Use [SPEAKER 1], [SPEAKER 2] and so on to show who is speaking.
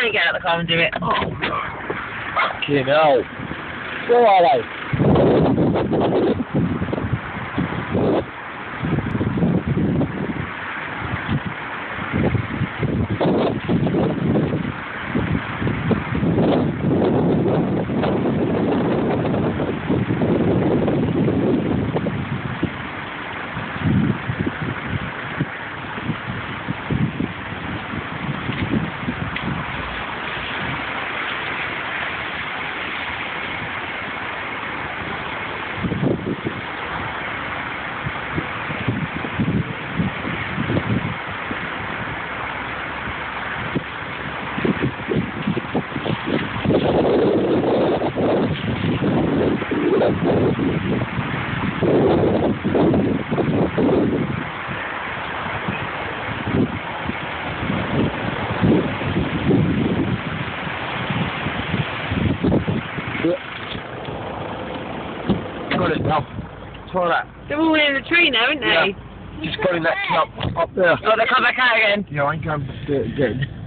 [SPEAKER 1] Don't get out of the car and do it.
[SPEAKER 2] Oh, fucking hell. Where are they? Got it now. Try that.
[SPEAKER 1] They're all in the tree now, aren't they?
[SPEAKER 2] Yeah. Just got in that club up there.
[SPEAKER 1] Oh, they come back out again.
[SPEAKER 2] Yeah, I ain't going to do it again.